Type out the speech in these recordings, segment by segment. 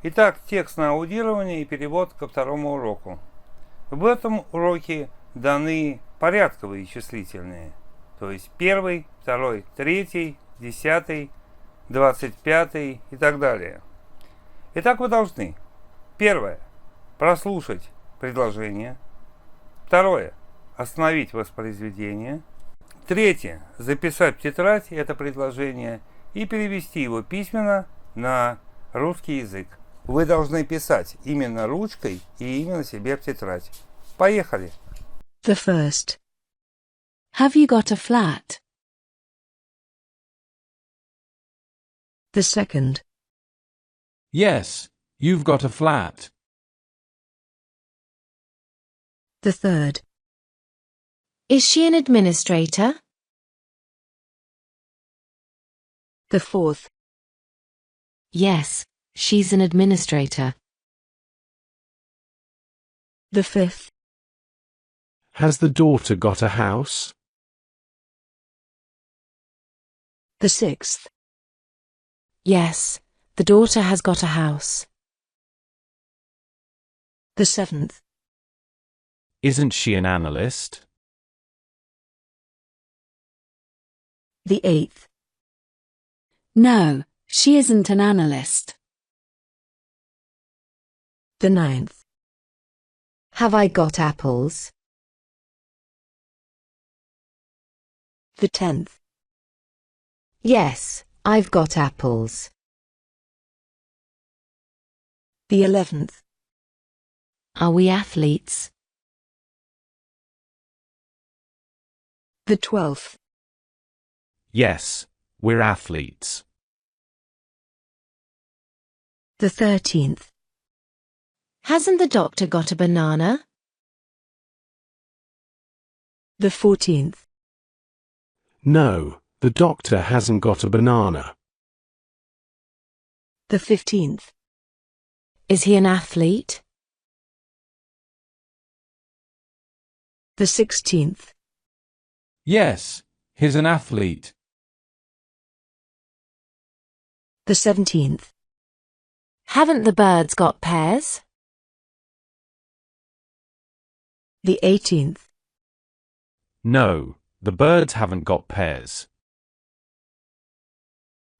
Итак, текст на аудирование и перевод ко второму уроку. В этом уроке даны порядковые числительные, то есть 1, 2, 3, 10, 25 и так далее. Итак, вы должны: первое – прослушать предложение. Второе – остановить воспроизведение. Третье – записать в тетрадь это предложение и перевести его письменно на русский язык. Вы должны писать именно ручкой и именно себе в тетрадь. Поехали! The first. Have you got a flat? The second. Yes, you've got a flat. The third. Is she an administrator? The fourth. Yes, she's an administrator. The fifth. Has the daughter got a house? The sixth. Yes, the daughter has got a house. The seventh. Isn't she an analyst? The eighth. No, she isn't an analyst. The ninth. Have I got apples? The 10th. Yes, I've got apples. The 11th. Are we athletes? The 12th. Yes, we're athletes. The 13th. Hasn't the doctor got a banana? The 14th. No, the doctor hasn't got a banana. The 15th. Is he an athlete? The 16th. Yes, he's an athlete. The 17th. Haven't the birds got pears? The 18th. No, the birds haven't got pears.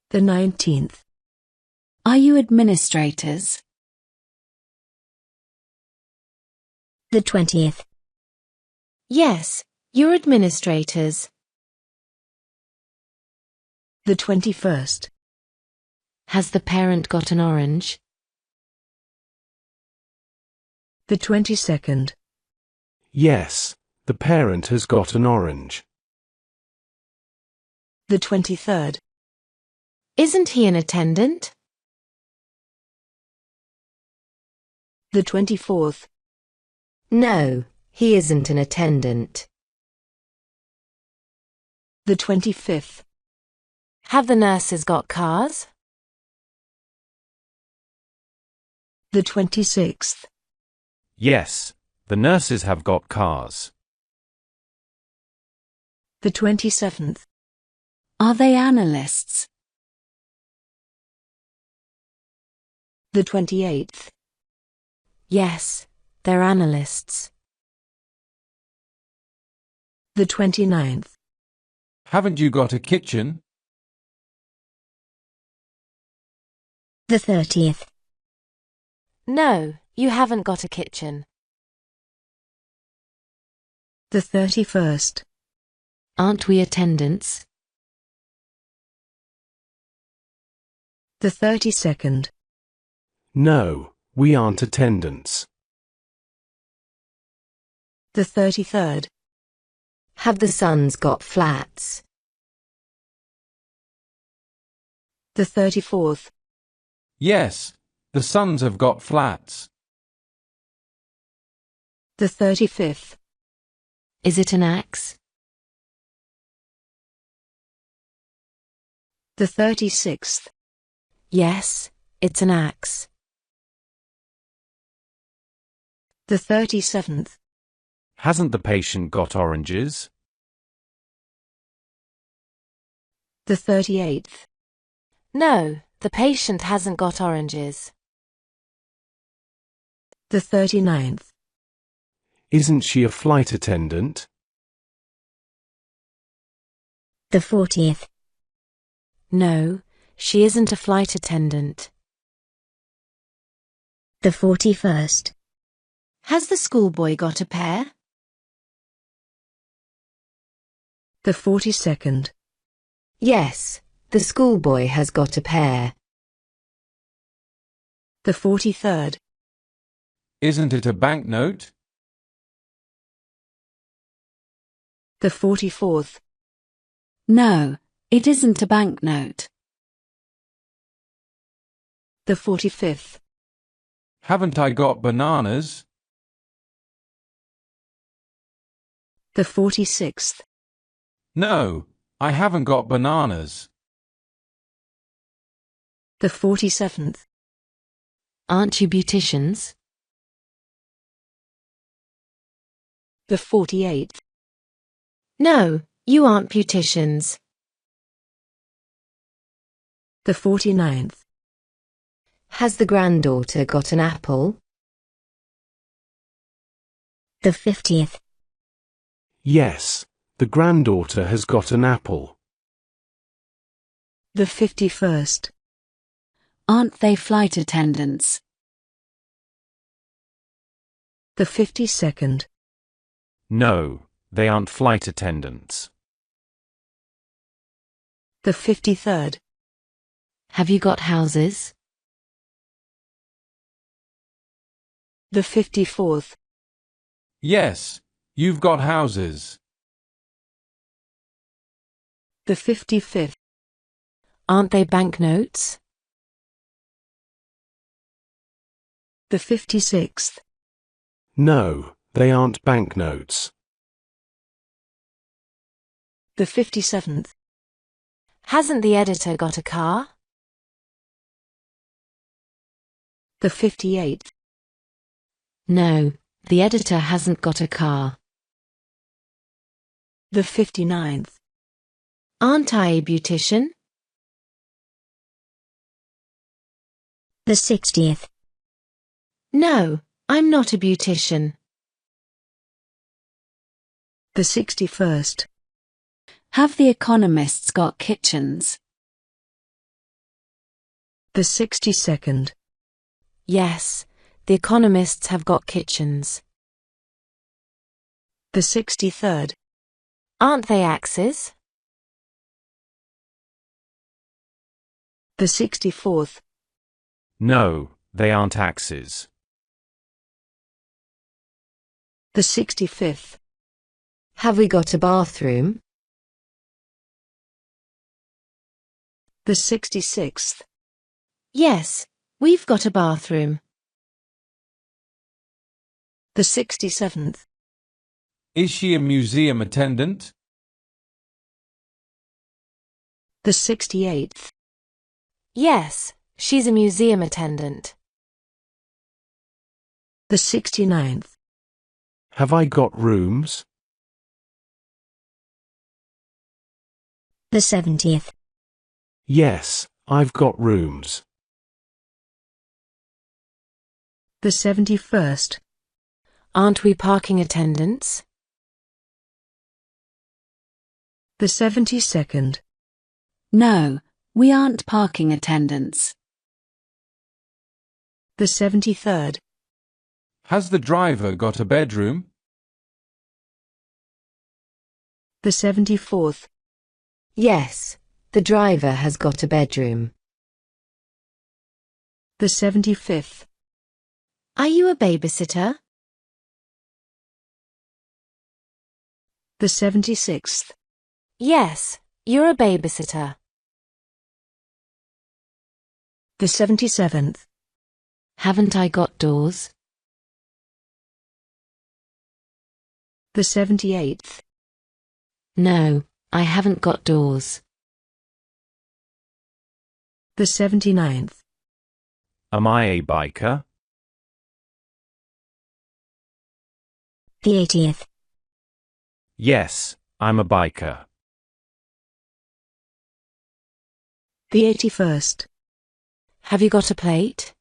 The 19th. Are you administrators? The 20th. Yes, you're administrators. The 21st. Has the parent got an orange? The 22nd. Yes, the parent has got an orange. The 23rd. Isn't he an attendant? The 24th. No, he isn't an attendant. The 25th. Have the nurses got cars? The 26th. Yes, the nurses have got cars. The 27th. Are they analysts? The 28th. Yes, they're analysts. The 29th. Haven't you got a kitchen? The 30th. No, you haven't got a kitchen. The 31st. Aren't we attendants? The 32nd. No, we aren't attendants. The 33rd. Have the sons got flats? The 34th. Yes, the sons have got flats. The 35th. Is it an axe? The 36th. Yes, it's an axe. The 37th. Hasn't the patient got oranges? The 38th. No, the patient hasn't got oranges. The 39th. Isn't she a flight attendant? The 40th. No, she isn't a flight attendant. The 41st. Has the schoolboy got a pair? The 42nd. Yes, the schoolboy has got a pair. The 43rd. Isn't it a banknote? The 44th. No, it isn't a banknote. The 45th. Haven't I got bananas? The 46th. No, I haven't got bananas. The 47th. Aren't you beauticians? The 48th. No, you aren't beauticians. The 49th. Has the granddaughter got an apple? The 50th. Yes, the granddaughter has got an apple. The 51st. Aren't they flight attendants? The 52nd. No, they aren't flight attendants. The 53rd. Have you got houses? The 54th. Yes, you've got houses. The 55th. Aren't they banknotes? The 56th. No, they aren't banknotes. The 57th. Hasn't the editor got a car? The 58th. No, the editor hasn't got a car. The 59th. Aren't I a beautician? The 60th. No, I'm not a beautician. The 61st. Have the economists got kitchens? The 62nd. Yes, the economists have got kitchens. The 63rd. Aren't they axes? The 64th. No, they aren't axes. The 65th. Have we got a bathroom? The 66th. Yes, we've got a bathroom. The 67th. Is she a museum attendant? The 68th. Yes, she's a museum attendant. The 69th. Have I got rooms? The 70th. Yes, I've got rooms. The 71st. Aren't we parking attendants? The 72nd. No, we aren't parking attendants. The 73rd. Has the driver got a bedroom? The 74th. Yes, the driver has got a bedroom. The 75th. Are you a babysitter? The 76th. Yes, you're a babysitter. The 77th. Haven't I got doors? The 78th. No, I haven't got doors. The 79th. Am I a biker? The 80th. Yes, I'm a biker. The 81st. Have you got a plate?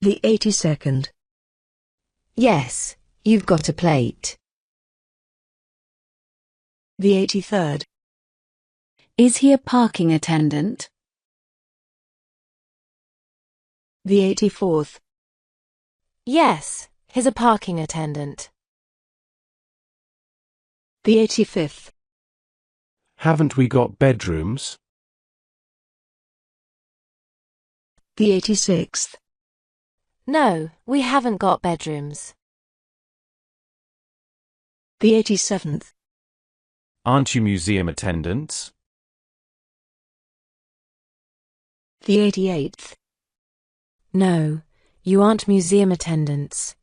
The 82nd. Yes, you've got a plate. The 83rd. Is he a parking attendant? The 84th. Yes, he's a parking attendant. The 85th. Haven't we got bedrooms? The 86th. No, we haven't got bedrooms. The 87th. Aren't you museum attendants? The 88th. No, you aren't museum attendants.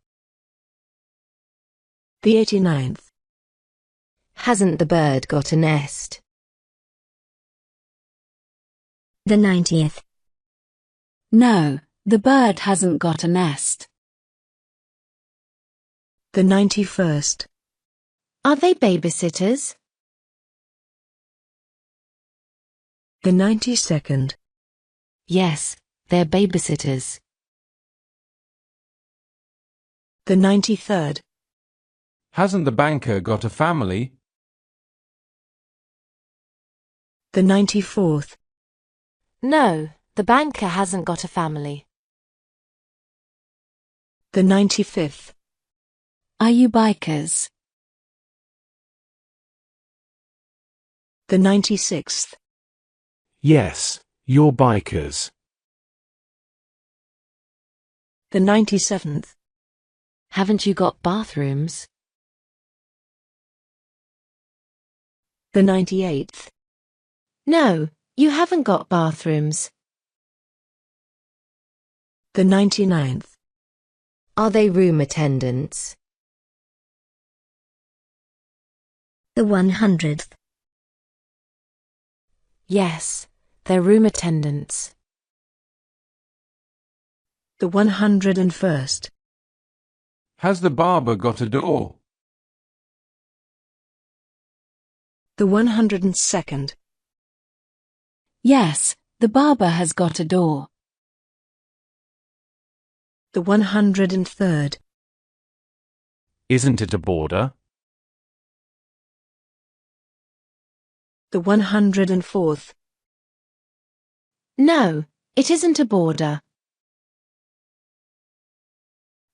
The 89th. Hasn't the bird got a nest? The 90th. No, the bird hasn't got a nest. The 91st. Are they babysitters? The 92nd. Yes, they're babysitters. The 93rd. Hasn't the banker got a family? The 94th. No, the banker hasn't got a family. The 95th. Are you bikers? The 96th. Yes, you're bikers. The 97th. Haven't you got bathrooms? The 98th. No, you haven't got bathrooms. The 99th. Are they room attendants? The 100th. Yes, they're room attendants. The 101st. Has the barber got a door? The 102nd. Yes, the barber has got a door. The 103rd. Isn't it a border? The 104th. No, it isn't a border.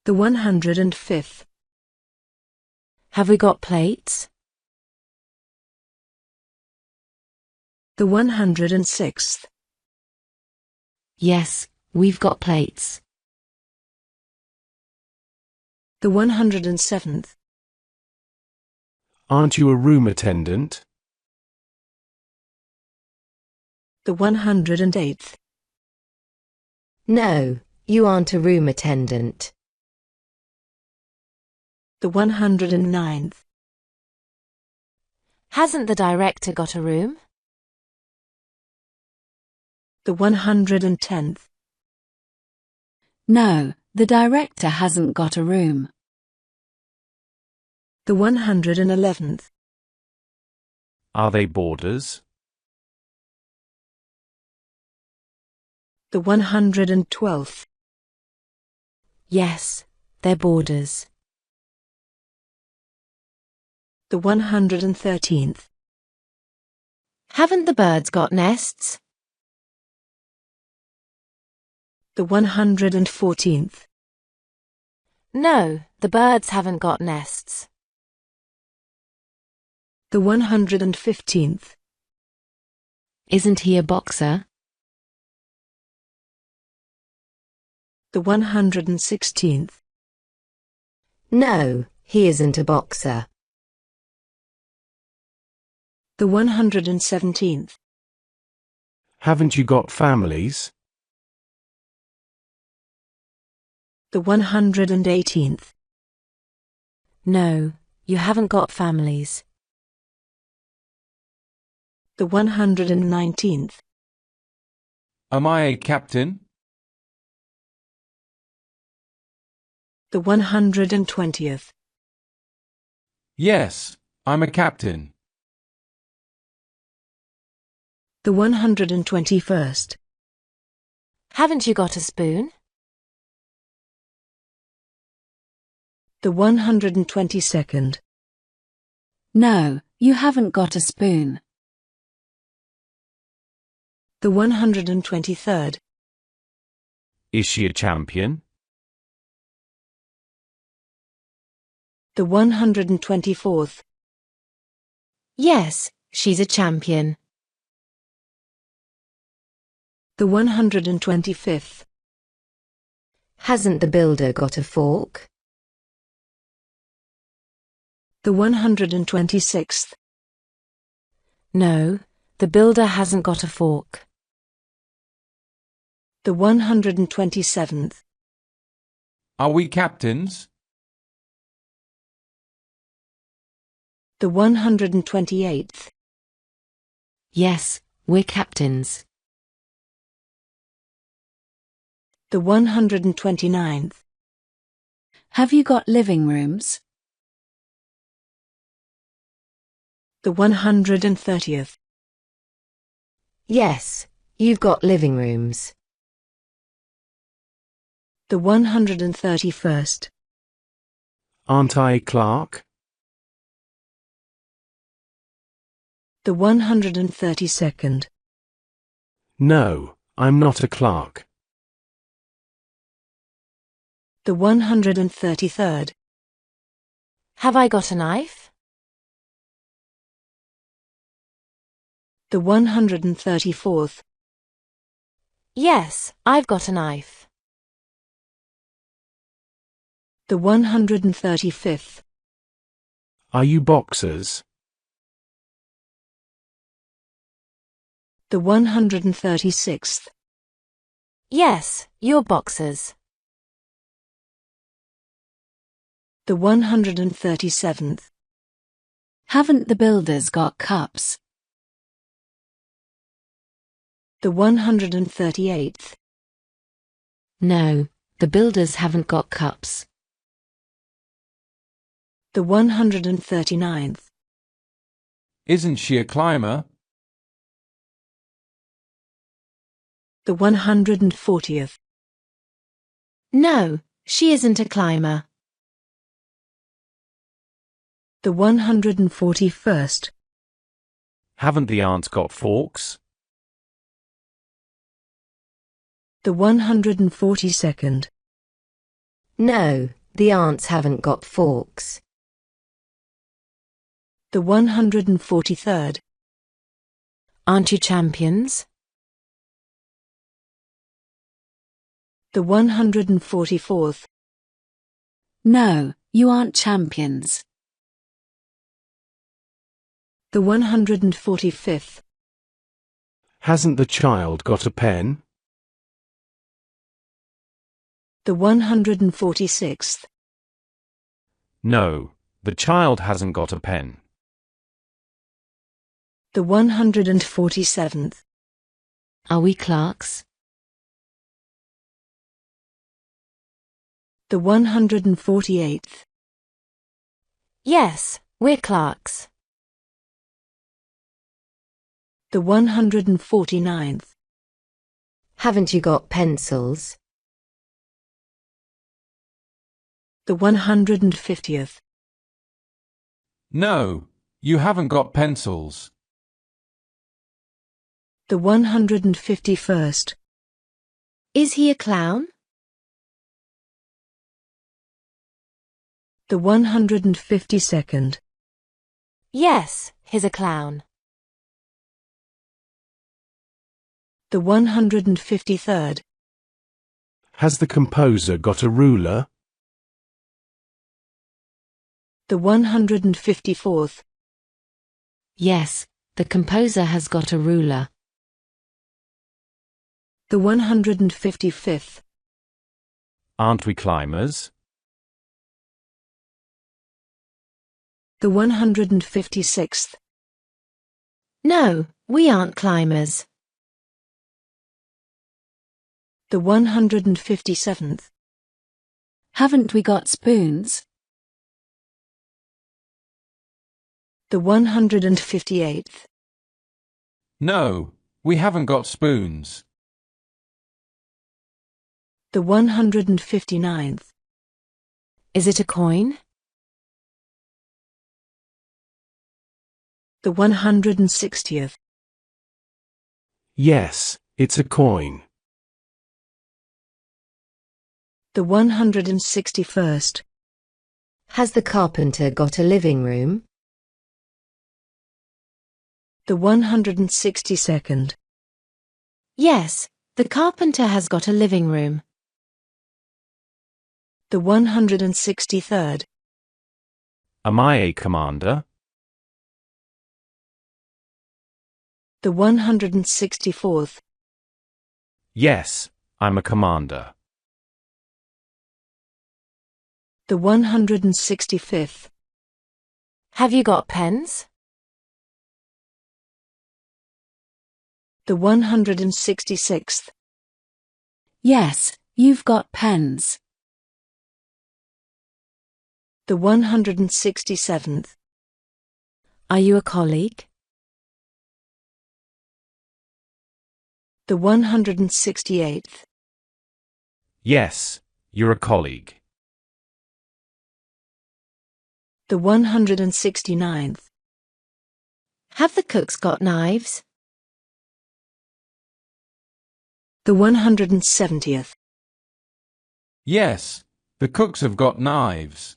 The 105th. Have we got plates? The 106th. Yes, we've got plates. The 107th. Aren't you a room attendant? The 108th. No, you aren't a room attendant. The 109th. Hasn't the director got a room? The 110th. No, the director hasn't got a room. The 111th. Are they boarders? The 112th. Yes, they're boarders. The 113th. Haven't the birds got nests? The 114th. No, the birds haven't got nests. The 115th. Isn't he a boxer? The 116th. No, he isn't a boxer. The 117th. Haven't you got families? The 118th. No, you haven't got families. The 119th. Am I a captain? The 120th. Yes, I'm a captain. The 121st. Haven't you got a spoon? The 122nd. No, you haven't got a spoon. The 123rd. Is she a champion? The 124th. Yes, she's a champion. The 125th. Hasn't the builder got a fork? The 126th. No, the builder hasn't got a fork. The 127th. Are we captains? The 128th. Yes, we're captains. The 129th. Have you got living rooms? The 130th. Yes, you've got living rooms. The 131st. Aren't I a clerk? The 132nd. No, I'm not a clerk. The 133rd. Have I got a knife? The 134th. Yes, I've got a knife. The 135th. Are you boxers? The 136th. Yes, you're boxers. The 137th. Haven't the builders got cups? The 138th. No, the builders haven't got cups. The 139th. Isn't she a climber? The 140th. No, she isn't a climber. The 141st. Haven't the aunts got forks? The 142nd. No, the aunts haven't got forks. The 143rd. Aren't you champions? The 144th. No, you aren't champions. The 145th. Hasn't the child got a pen? The 146th. No, the child hasn't got a pen. The 147th. Are we clerks? The 148th. Yes, we're clerks. The 149th. Haven't you got pencils? The 150th. No, you haven't got pencils. The 151st. Is he a clown? The 152nd. Yes, he's a clown. The 153rd. Has the composer got a ruler? The 154th. Yes, the composer has got a ruler. The 155th. Aren't we climbers? The 156th. No, we aren't climbers. The 157th. Haven't we got spoons? The 158th. No, we haven't got spoons. The 159th. Is it a coin? The 160th. Yes, it's a coin. The 161st. Has the carpenter got a living room? The 162nd. Yes, the carpenter has got a living room. The 163rd. Am I a commander? The 164th. Yes, I'm a commander. The 165th. Have you got pens? The 166th. Yes, you've got pens. The 167th. Are you a colleague? The 168th. Yes, you're a colleague. The 169th. Have the cooks got knives? The 170th. Yes, the cooks have got knives.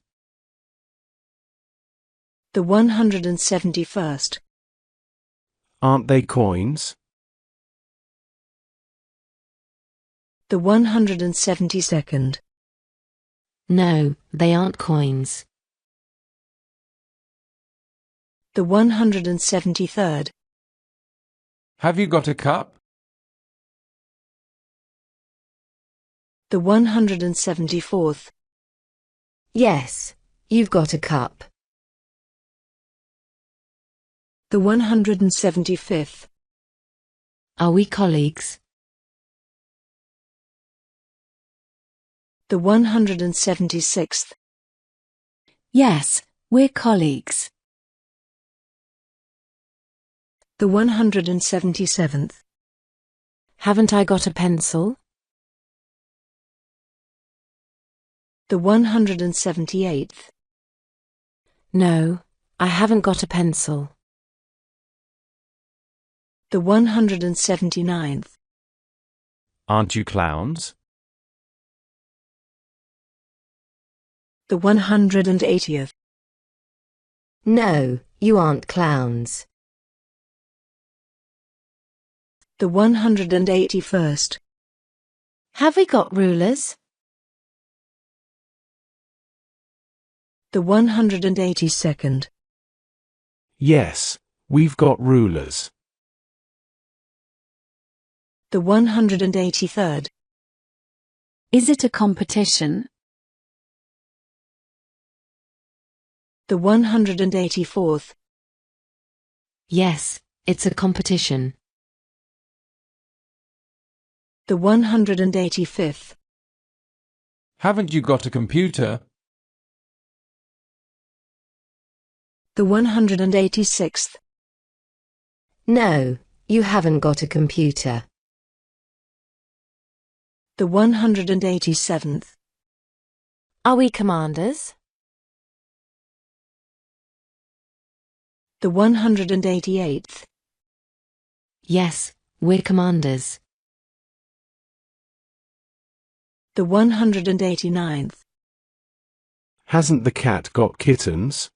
The 171st. Aren't they coins? The 172nd. No, they aren't coins. The 173rd. Have you got a cup? The 174th. Yes, you've got a cup. The 175th. Are we colleagues? The 176th. Yes, we're colleagues. The 177th. Haven't I got a pencil? The 178th. No, I haven't got a pencil. The 179th. Aren't you clowns? The 180th. No, you aren't clowns. The 181st. Have we got rulers? The 182nd. Yes, we've got rulers. The 183rd. Is it a competition? The 184th. Yes, it's a competition. The 185th. Haven't you got a computer? The 186th. No, you haven't got a computer. The 187th. Are we commanders? The 188th. Yes, we're commanders. The 189th. Hasn't the cat got kittens?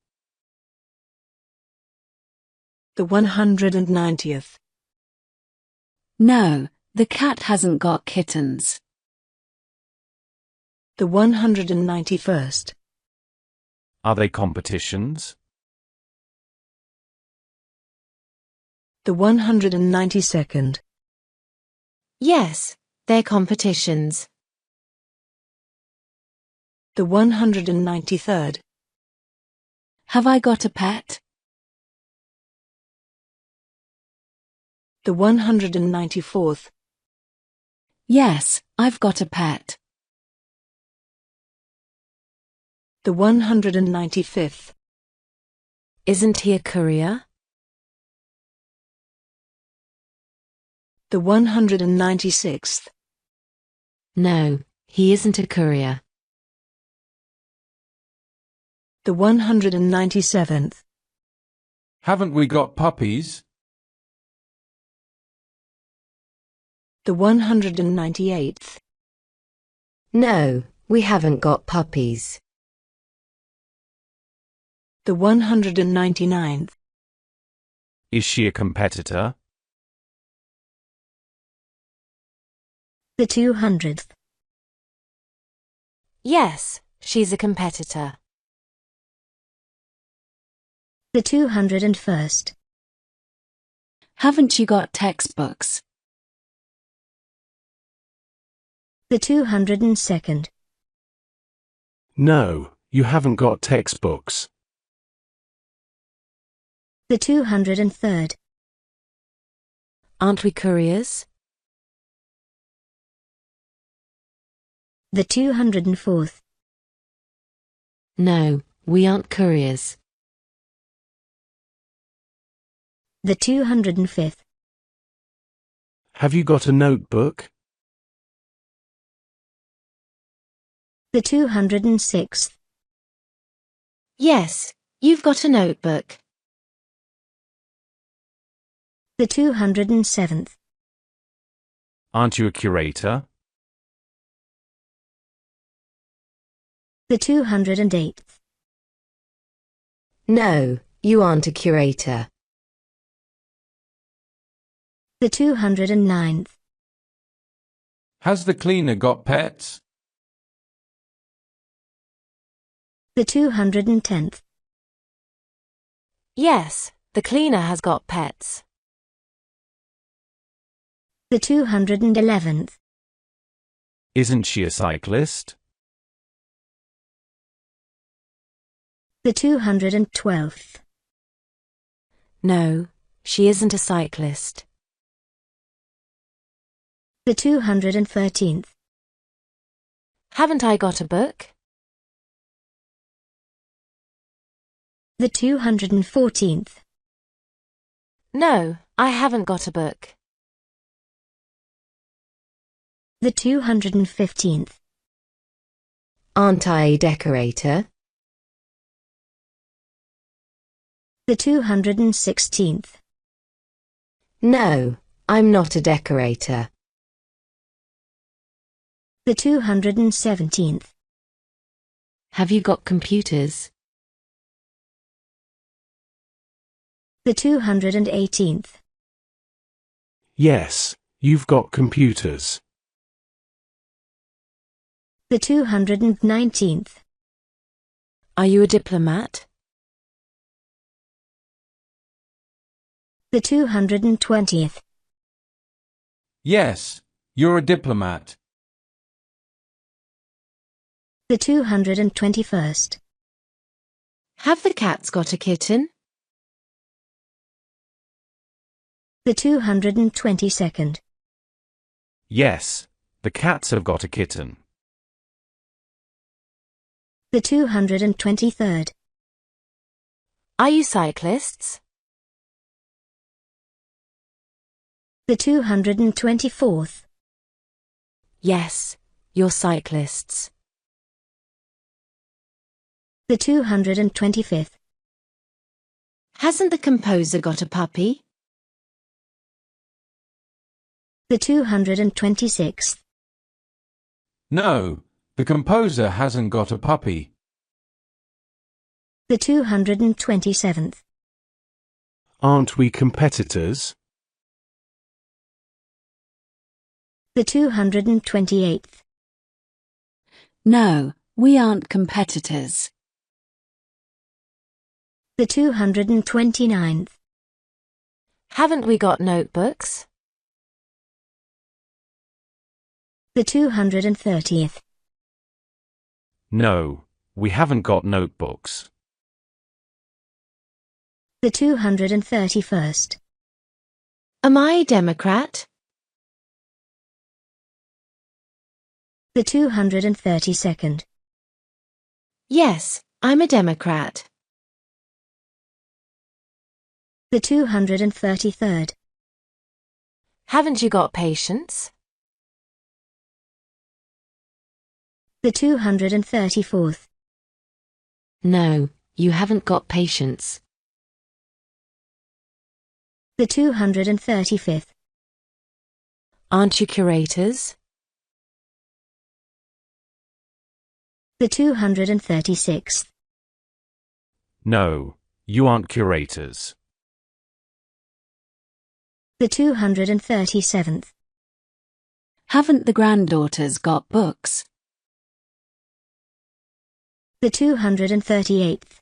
The 190th. No, the cat hasn't got kittens. The 191st. Are they competitions? The 192nd. Yes, they're competitions. The 193rd. Have I got a pet? The 194th. Yes, I've got a pet. The 195th. Isn't he a courier? The 196th. No, he isn't a courier. The 197th. Haven't we got puppies? The 198th. No, we haven't got puppies. The 199th. Is she a competitor? The 200th. Yes, she's a competitor. The 201st. Haven't you got textbooks? The 202nd. No, you haven't got textbooks. The 203rd. Aren't we couriers? The 204th. No, we aren't couriers. The 205th. Have you got a notebook? The 206th. Yes, you've got a notebook. The 207th. Aren't you a curator? The 208th. No, you aren't a curator. The 209th. Has the cleaner got pets? The 210th. Yes, the cleaner has got pets. The 211th. Isn't she a cyclist? The 212th. No, she isn't a cyclist. The 213th. Haven't I got a book? The 214th. No, I haven't got a book. The 215th. Aren't I a decorator? The 216th. No, I'm not a decorator. The 217th. Have you got computers? The 218th. Yes, you've got computers. The 219th. Are you a diplomat? The 220th. Yes, you're a diplomat. The 221st. Have the cats got a kitten? The 222nd. Yes, the cats have got a kitten. The 223rd. Are you cyclists? The 224th. Yes, you're cyclists. The 225th. Hasn't the composer got a puppy? The 226th. No, the composer hasn't got a puppy. The 227th. Aren't we competitors? The 228th. No, we aren't competitors. The 229th. Haven't we got notebooks? The 230th. No, we haven't got notebooks. The 231st. Am I a Democrat? The 232nd. Yes, I'm a Democrat. The 233rd. Haven't you got patience? The 234th. No, you haven't got patience. The 235th. Aren't you curators? The 236th. No, you aren't curators. The 237th. Haven't the granddaughters got books? The 238th.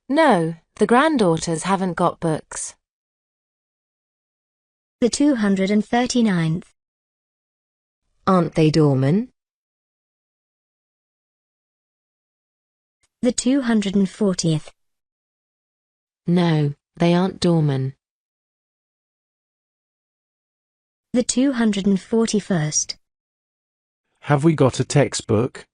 No, the granddaughters haven't got books. The 239th. Aren't they doormen? The 240th. No, they aren't doormen. The 241st. Have we got a textbook?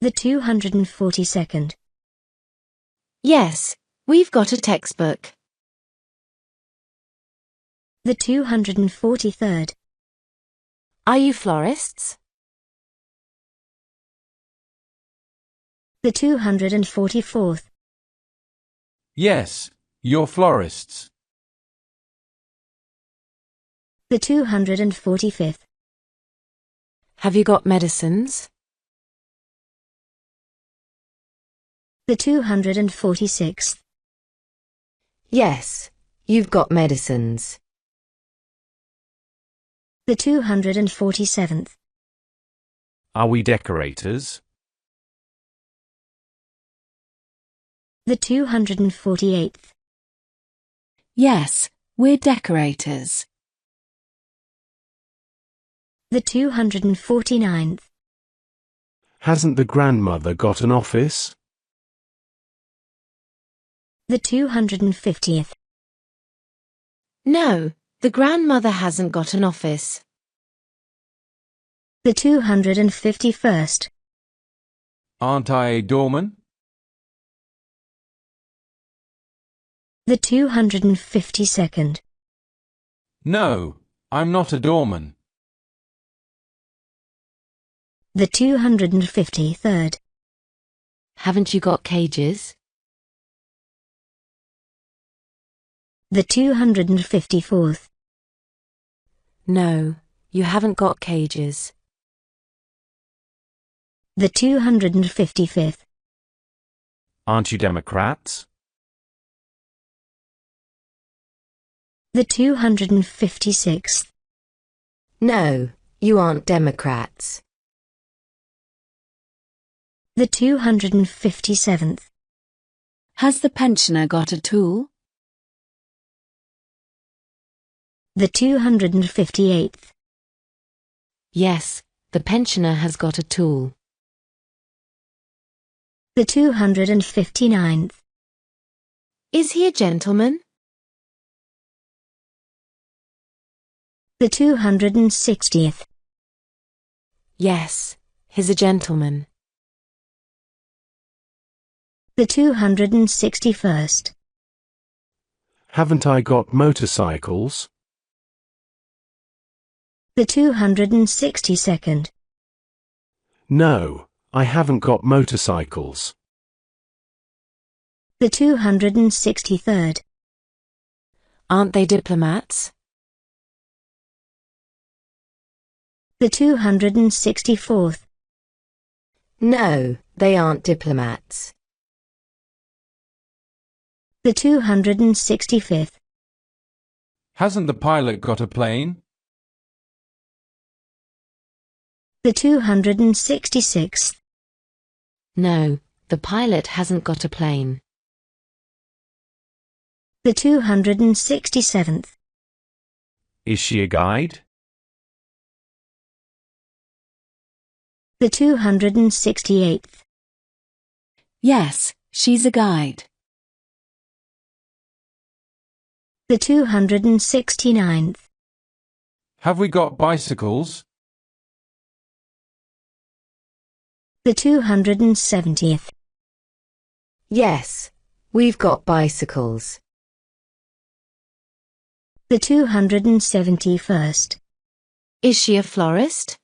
The 242nd. Yes, we've got a textbook. The 243rd. Are you florists? The 244th. Yes, you're florists. The 245th. Have you got medicines? The 246th. Yes, you've got medicines. The 247th. Are we decorators? The 248th. Yes, we're decorators. The 249th. Hasn't the grandmother got an office? The 250th. No, the grandmother hasn't got an office. The 251st. Aren't I a doorman? The 252nd. No, I'm not a doorman. The 253rd. Haven't you got cages? The 254th. No, you haven't got cages. The 255th. Aren't you Democrats? The 256th. No, you aren't Democrats. The 257th. Has the pensioner got a tool? The 258th. Yes, the pensioner has got a tool. The 259th. Is he a gentleman? The 260th. Yes, he's a gentleman. The 261st. Haven't I got motorcycles? The 262nd. No, I haven't got motorcycles. The 263rd. Aren't they diplomats? The 264th. No, they aren't diplomats. The 265th. Hasn't the pilot got a plane? The 266th. No, the pilot hasn't got a plane. The 267th. Is she a guide? The 268th. Yes, she's a guide. The 269th. Have we got bicycles? The 270th. Yes, we've got bicycles. The 271st. Is she a florist?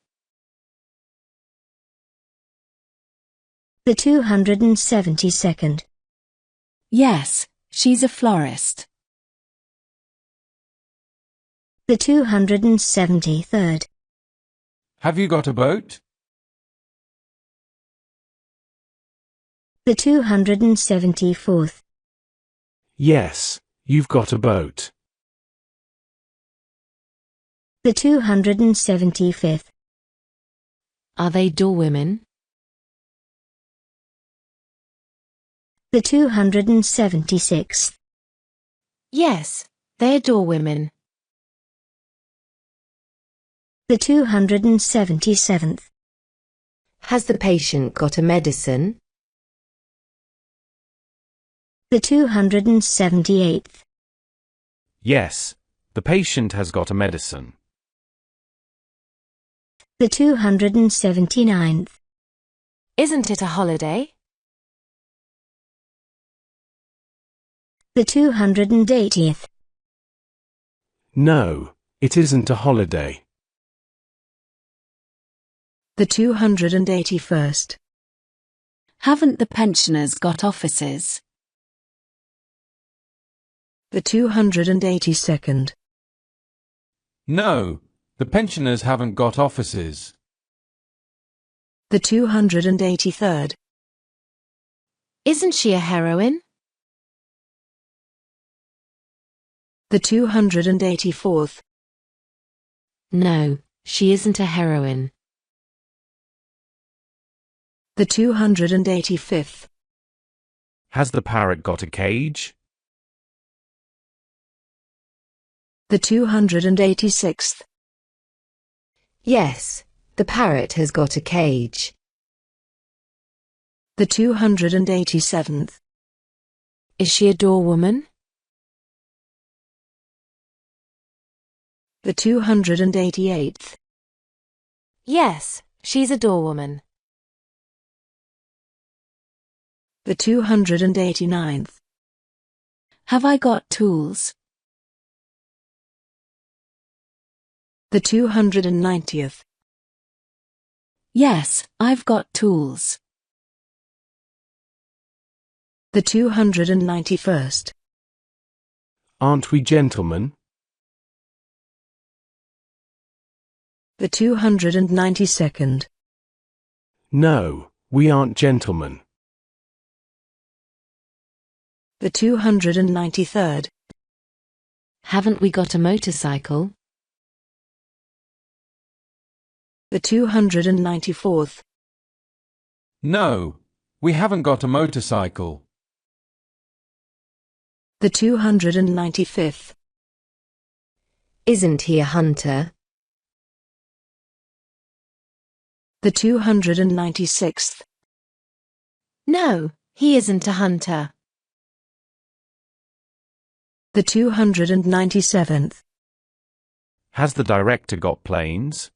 The 272nd. Yes, she's a florist. The 273rd. Have you got a boat? The 274th. Yes, you've got a boat. The 275th. Are they doorwomen? The 276th. Yes, they're doorwomen. The 277th. Has the patient got a medicine? The 278th. Yes, the patient has got a medicine. The 279th. Isn't it a holiday? The 280th. No, it isn't a holiday. The 281st. Haven't the pensioners got offices? The 282nd. No, the pensioners haven't got offices. The 283rd. Isn't she a heroine? The 284th. No, she isn't a heroine. The 285th. Has the parrot got a cage? The 286th. Yes, the parrot has got a cage. The 287th. Is she a doorwoman? The 288th. Yes, she's a doorwoman. The 289th. Have I got tools? The 290th. Yes, I've got tools. The 291st. Aren't we gentlemen? The 292nd. No, we aren't gentlemen. The 293rd. Haven't we got a motorcycle? The 294th. No, we haven't got a motorcycle. The 295th. Isn't he a hunter? The 296th. No, he isn't a hunter. The 297th. Has the director got planes?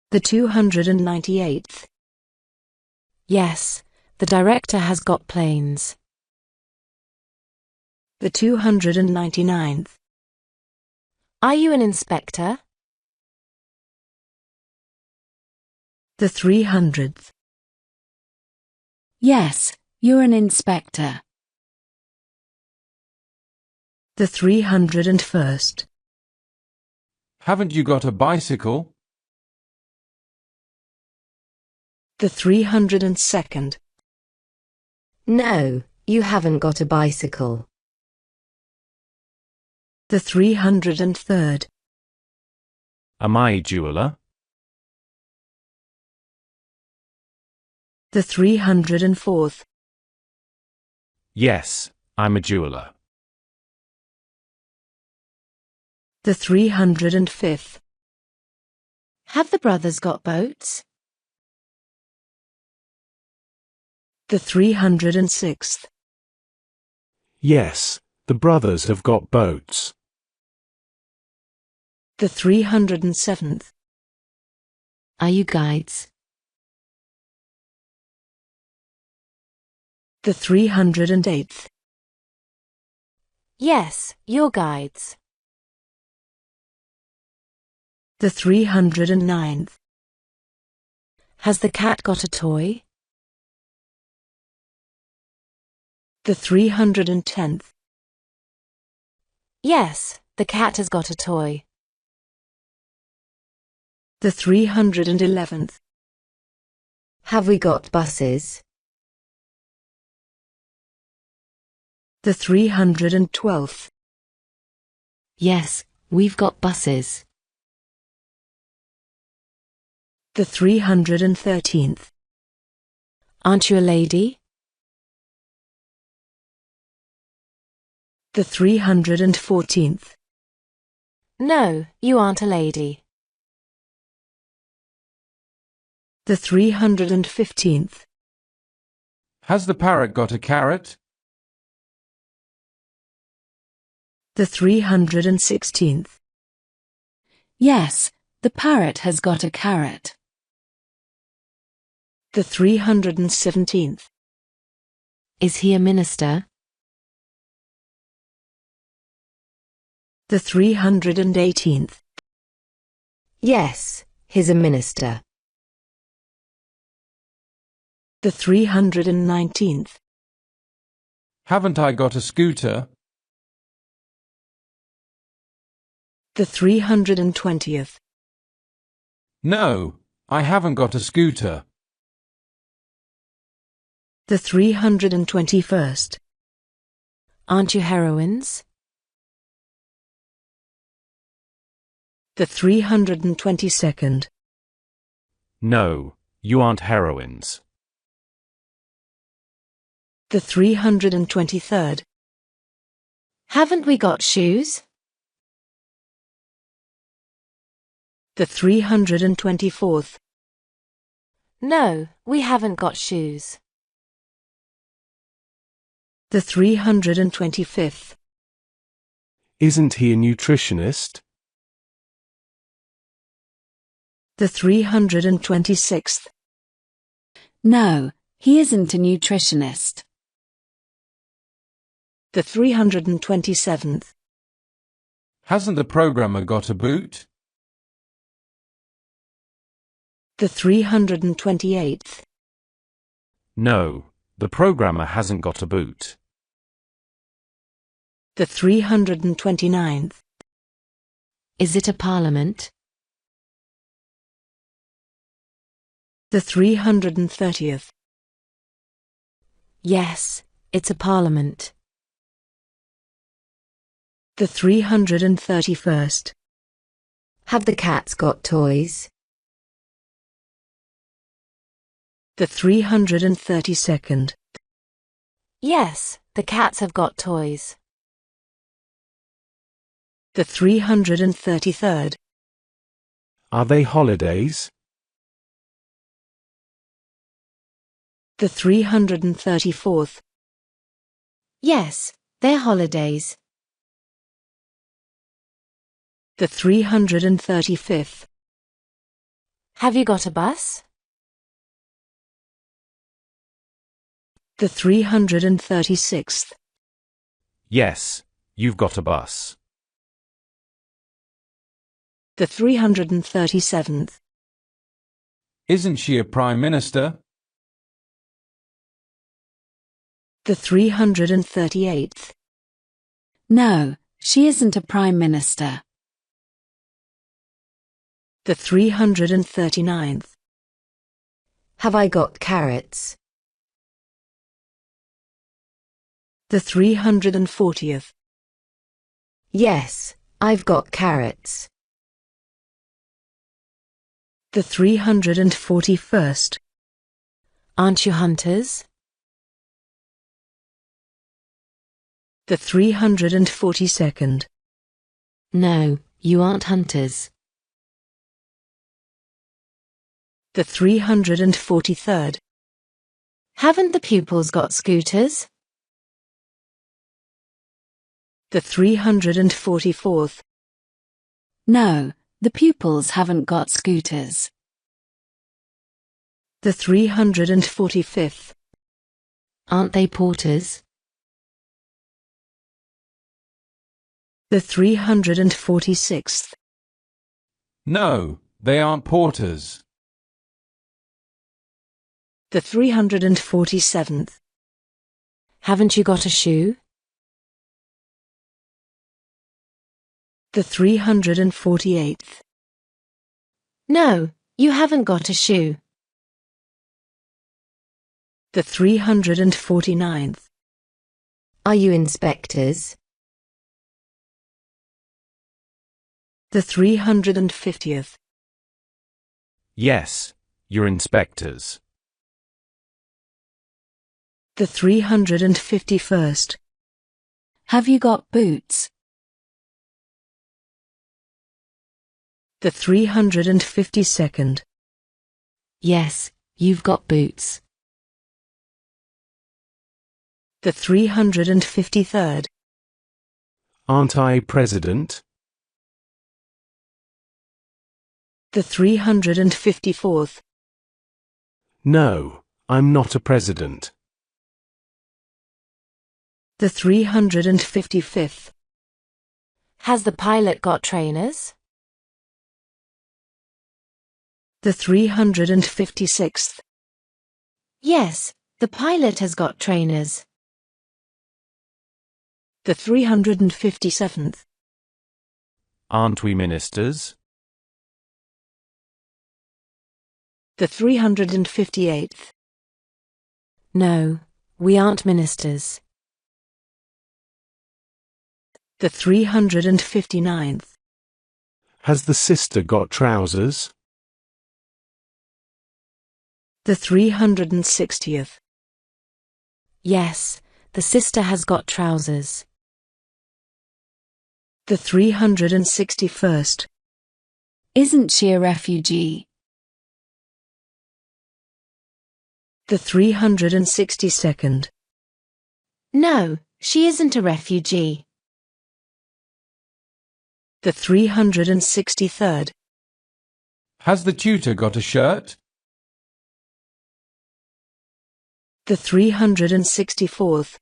The 298th. Yes, the director has got planes. The 299th. Are you an inspector? The 300th. Yes, you're an inspector. The 301st. Haven't you got a bicycle? The 302nd. No, you haven't got a bicycle. The 303rd. Am I a jeweller? The 304th. Yes, I'm a jeweller. The 305th. Have the brothers got boats? The 306th. Yes, the brothers have got boats. The 307th. Are you guides? The 308th. Yes, you're guides. The 309th. Has the cat got a toy? The 310th. Yes, the cat has got a toy. The 311th. Have we got buses? The 312th. Yes, we've got buses. The 313th. Aren't you a lady? The 314th. No, you aren't a lady. The 315th. Has the parrot got a carrot? The 316th. Yes, the parrot has got a carrot. The 317th. Is he a minister? The 318th. Yes, he's a minister. The 319th. Haven't I got a scooter? The 320th. No, I haven't got a scooter. The 321st. Aren't you heroines? The 322nd. No, you aren't heroines. The 323rd. Haven't we got shoes? The 324th. No, we haven't got shoes. The 325th. Isn't he a nutritionist? The 326th. No, he isn't a nutritionist. The 327th. Hasn't the programmer got a boot? The 328th. No, the programmer hasn't got a boot. The 329th. Is it a parliament? The 330th. Yes, it's a parliament. The 331st. Have the cats got toys? The 332nd. Yes, the cats have got toys. The 333rd. Are they holidays? The 334th. Yes, they're holidays. The 335th. Have you got a bus? The 336th. Yes, you've got a bus. The 337th. Isn't she a prime minister? The 338th. No, she isn't a prime minister. The 339th. Have I got carrots? The 340th. Yes, I've got carrots. The 341st. Aren't you hunters? The 342nd. No, you aren't hunters. The 343rd. Haven't the pupils got scooters? The 344th. No, the pupils haven't got scooters. The 345th. Aren't they porters? The 346th. No, they aren't porters. The 347th. Haven't you got a shoe? The 348th. No, you haven't got a shoe. The 349th. Are you inspectors? The 350th. Yes, you're inspectors. The 351st. Have you got boots? The 352nd. Yes, you've got boots. The 353rd. Aren't I president? The 354th. No, I'm not a president. The 355th. Has the pilot got trainers? The 356th. Yes, the pilot has got trainers. The 357th. Aren't we ministers? The 358th. No, we aren't ministers. The 359th. Has the sister got trousers? The 360th. Yes, the sister has got trousers. The 361st. Isn't she a refugee? The 362nd. No, she isn't a refugee. The 363rd. Has the tutor got a shirt? The 364th.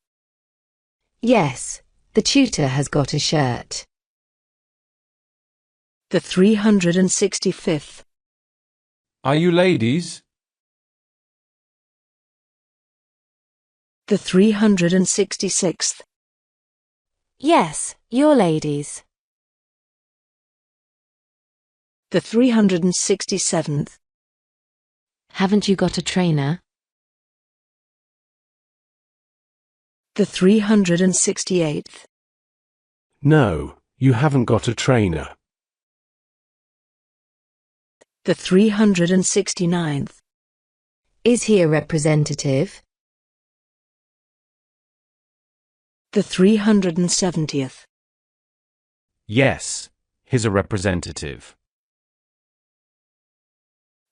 Yes, the tutor has got a shirt. The 365th. Are you ladies? The 366th. Yes, you're ladies. The 367th. Haven't you got a trainer? The 368th. No, you haven't got a trainer. The 369th. Is he a representative? The 370th. Yes, he's a representative.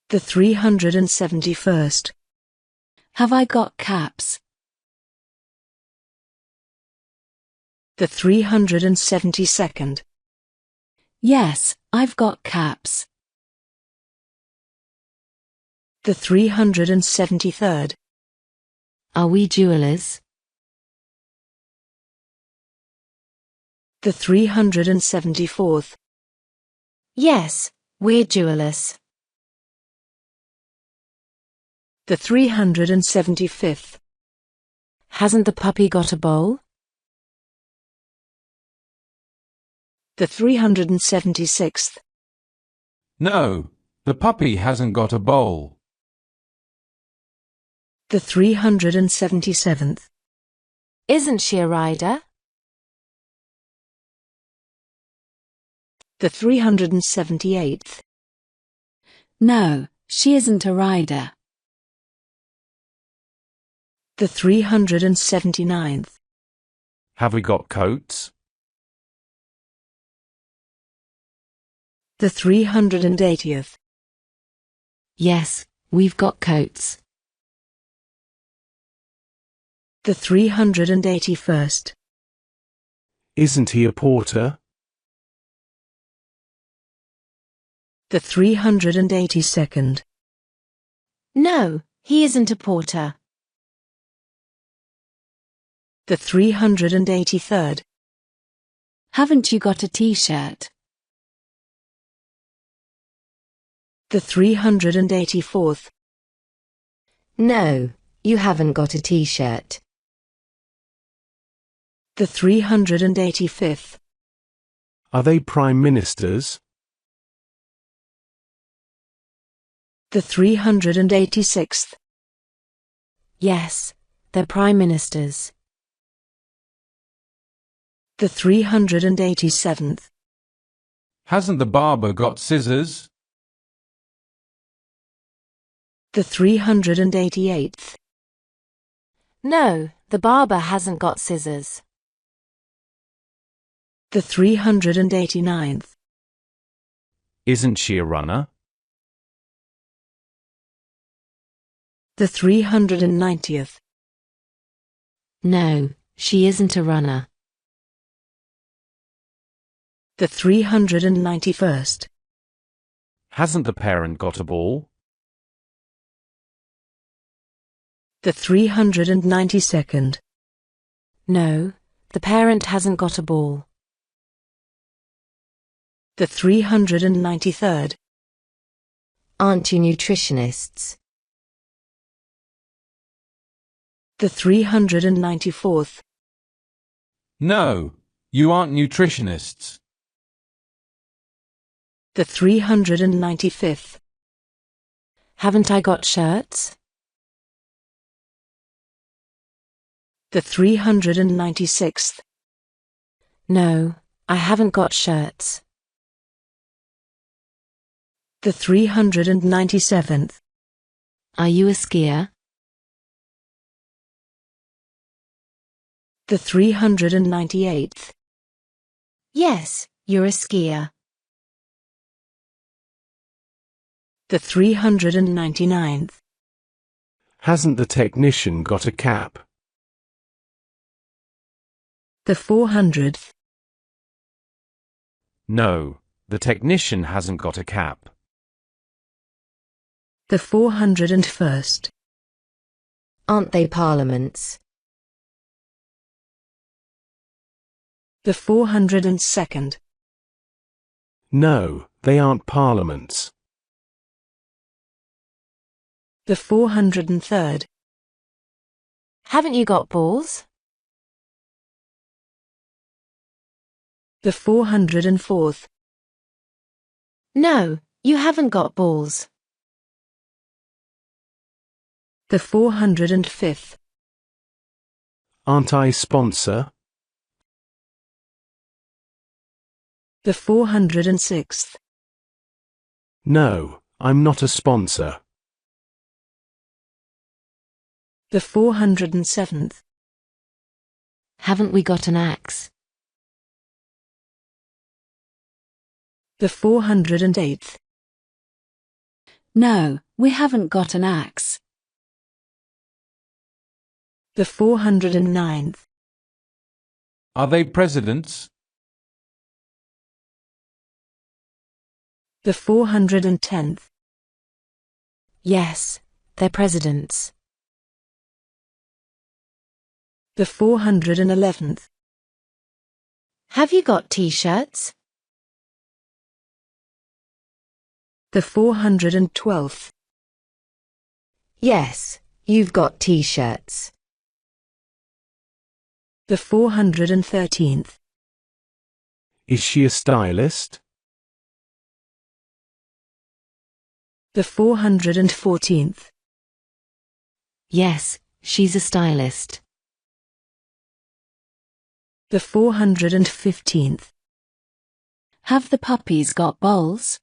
The 371st. Have I got caps? The 372nd. Yes, I've got caps. The 373rd. Are we jewelers? The 374th. Yes, we're jewelers. The 375th. Hasn't the puppy got a bowl? The 376th. No, the puppy hasn't got a bowl. The 377th. Isn't she a rider? The 378th. No, she isn't a rider. The 379th. Have we got coats? The 380th. Yes, we've got coats. The 381st. Isn't he a porter? The 382nd. No, he isn't a porter. The 383rd. Haven't you got a t-shirt? The 384th. No, you haven't got a t-shirt. The 385th. Are they prime ministers? The 386th. Yes, they're prime ministers. The 387th. Hasn't the barber got scissors? The 388th. No, the barber hasn't got scissors. The 389th. Isn't she a runner? The 390th. No, she isn't a runner. The 391st. Hasn't the parent got a ball? The 392nd. No, the parent hasn't got a ball. The 393rd. Aren't you nutritionists? The 394th. No, you aren't nutritionists. The 395th. Haven't I got shirts? The 396th. No, I haven't got shirts. The 397th. Are you a skier? The 398th. Yes, you're a skier. The 399th. Hasn't the technician got a cap? The 400th. No, the technician hasn't got a cap. The 401st. Aren't they parliaments? The 402nd. No, they aren't parliaments. The 403rd. Haven't you got balls? The 404th. No, you haven't got balls. The 405th. Aren't I sponsor? The 406th. No, I'm not a sponsor. The 407th. Haven't we got an axe? The 408th. No, we haven't got an axe. The 409th. Are they presidents? The 410th. Yes, they're presidents. The 411th. Have you got t-shirts? The 412th. Yes, you've got t-shirts. The 413th. Is she a stylist? The 414th. Yes, she's a stylist. The 415th. Have the puppies got bowls?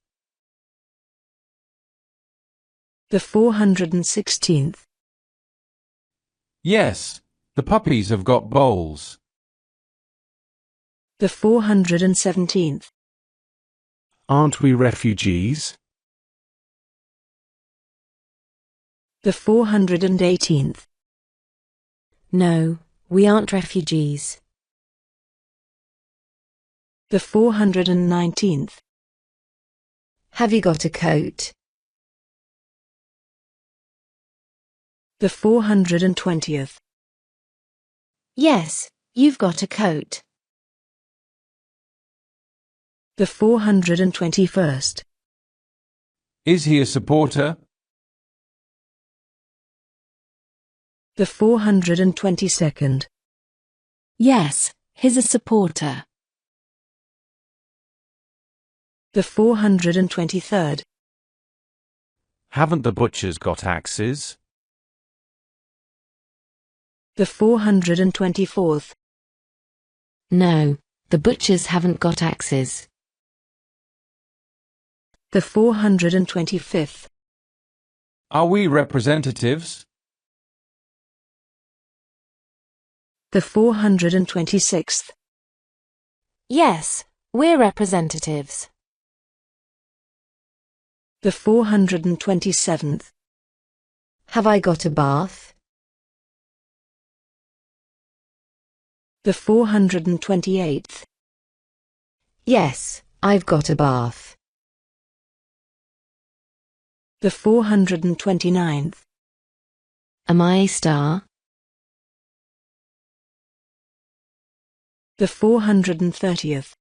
The 416th. Yes, the puppies have got bowls. The 417th. Aren't we refugees? The 418th. No, we aren't refugees. The 419th. Have you got a coat? The 420th. Yes, you've got a coat. The 421st. Is he a supporter? The 422nd. Yes, he's a supporter. The 423rd. Haven't the butchers got axes? The 424th. No, the butchers haven't got axes. The 425th. Are we representatives? The 426th. Yes, we're representatives. The 427th. Have I got a bath? The 428th. Yes, I've got a bath. The 429th. Am I a star? The 430th.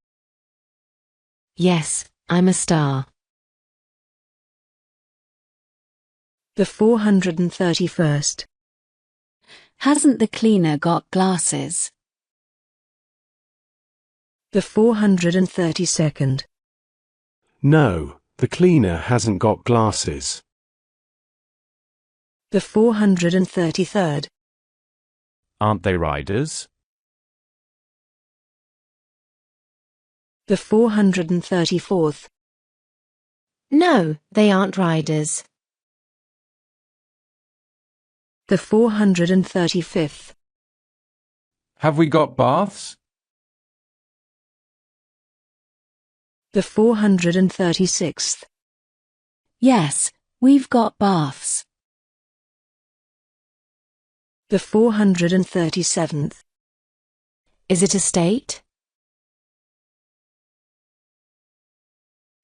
Yes, I'm a star. The 431st. Hasn't the cleaner got glasses? The 432nd. No, the cleaner hasn't got glasses. The 433rd. Aren't they riders? The 434th. No, they aren't riders. The 435th. Have we got baths? The 436th. Yes, we've got baths. The 437th. Is it a state?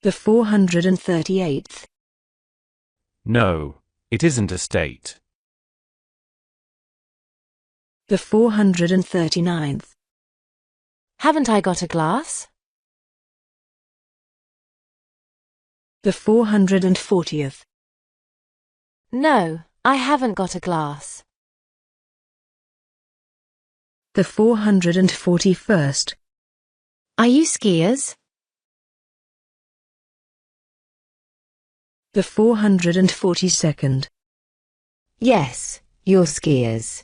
The 438th. No, it isn't a state. The 439th. Haven't I got a glass? The 440th. No, I haven't got a glass. The 441st. Are you skiers? The 442nd. Yes, you're skiers.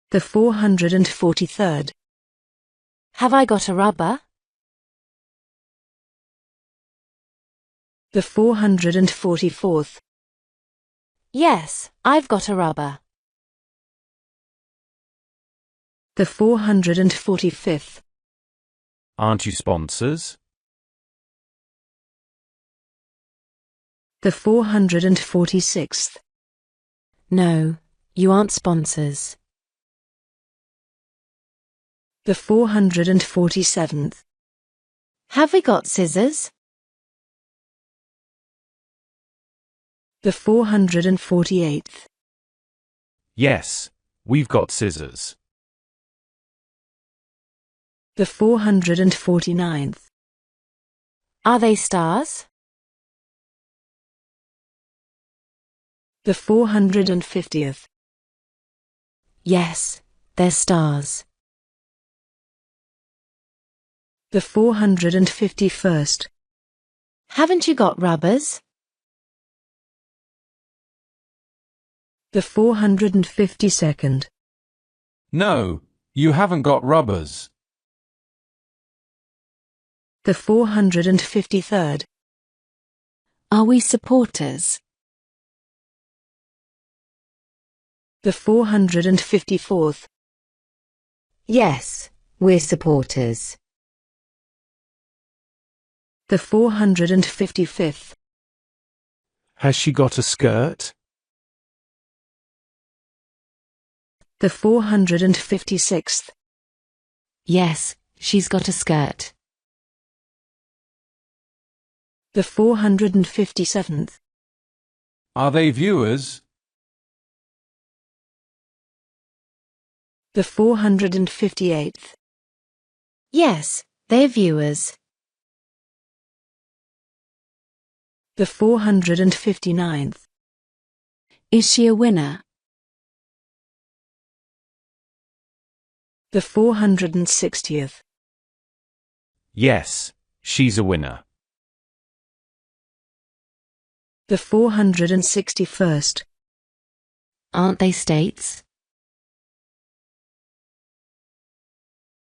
The 443rd. Have I got a rubber? The 444th. Yes, I've got a rubber. The 445th. Aren't you sponsors? The 446th. No, you aren't sponsors. The 447th. Have we got scissors? The 448th. Yes, we've got scissors. The 449th. Are they stars? The 450th. Yes, they're stars. The 451st. Haven't you got rubbers? The 452nd. No, you haven't got rubbers. The 453rd. Are we supporters? The 454th. Yes, we're supporters. The 455th. Has she got a skirt? The 456th. Yes, she's got a skirt. The 457th. Are they viewers? The 458th. Yes, they're viewers. The 459th. Is she a winner? The 460th. Yes, she's a winner. The 461st. Aren't they states?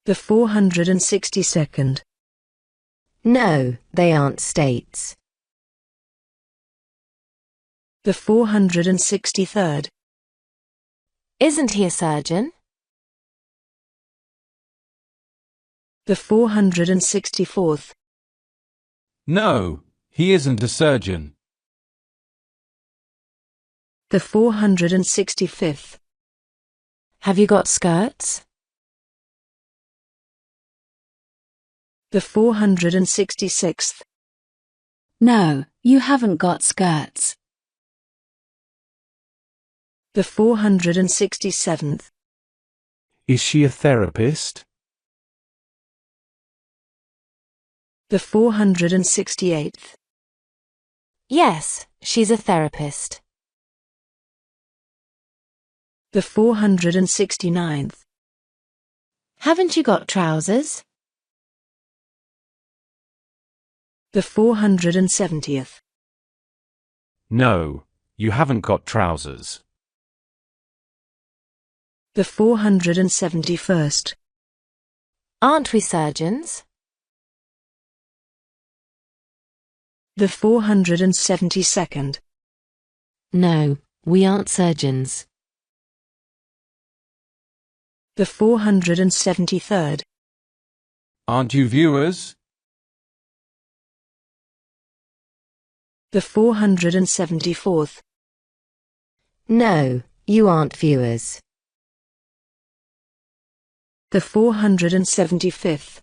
The 462nd. No, they aren't states. The 463rd. Isn't he a surgeon? The 464th. No, he isn't a surgeon. The 465th. Have you got skirts? The 466th. No, you haven't got skirts. The 467th. Is she a therapist? The 468th. Yes, she's a therapist. The 469th. Haven't you got trousers? The 470th. No, you haven't got trousers. The 471st. Aren't we surgeons? The 472nd. No, we aren't surgeons. The 473rd. Aren't you viewers? The 474th. No, you aren't viewers. The 475th.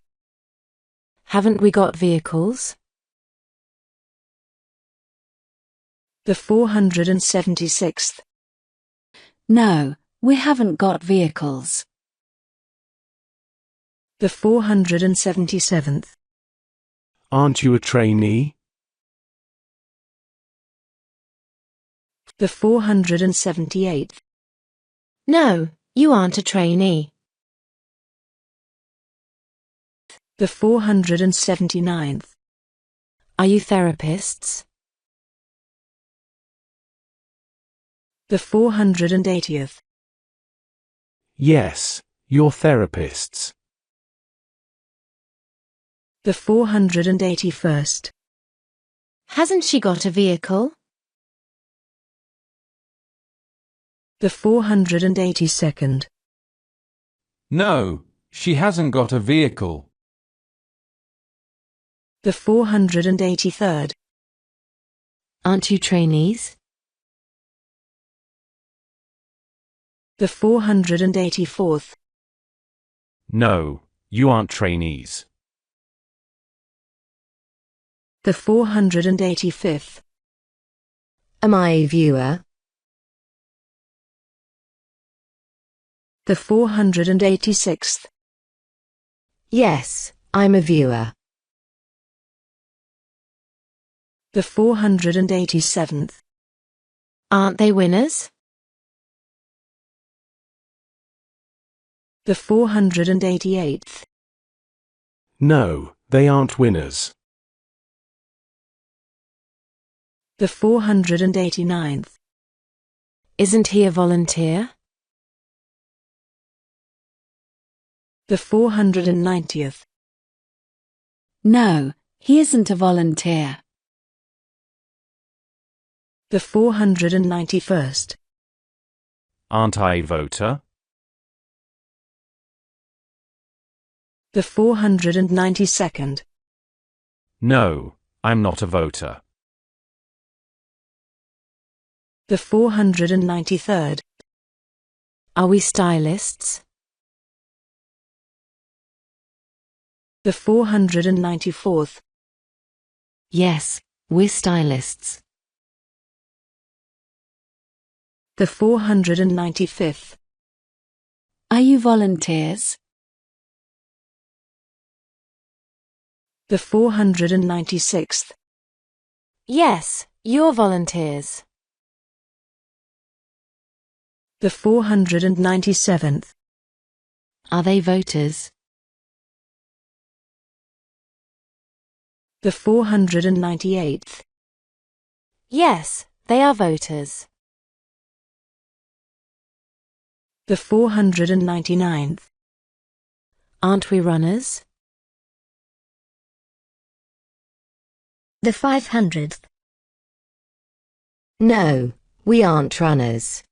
Haven't we got vehicles? The 476th. No, we haven't got vehicles. The 477th. Aren't you a trainee? The 478th. No, you aren't a trainee. The 479th. Are you therapists? The 480th. Yes, you're therapists. The 481st. Hasn't she got a vehicle? The 482nd. No, she hasn't got a vehicle. The 483rd. Aren't you trainees? The 484th. No, you aren't trainees. The 485th. Am I a viewer? The 486th. Yes, I'm a viewer. The 487th. Aren't they winners? The 488th. No, they aren't winners. The 489th. Isn't he a volunteer? The 490th. No, he isn't a volunteer. The 491st. Aren't I a voter? The 492nd. No, I'm not a voter. The 493rd. Are we stylists? The 494th. Yes, we're stylists. The 495th. Are you volunteers? The 496th. Yes, you're volunteers. The 497th. Are they voters? The 498th. Yes, they are voters. The 499th. Aren't we runners? The 500th. No, we aren't runners.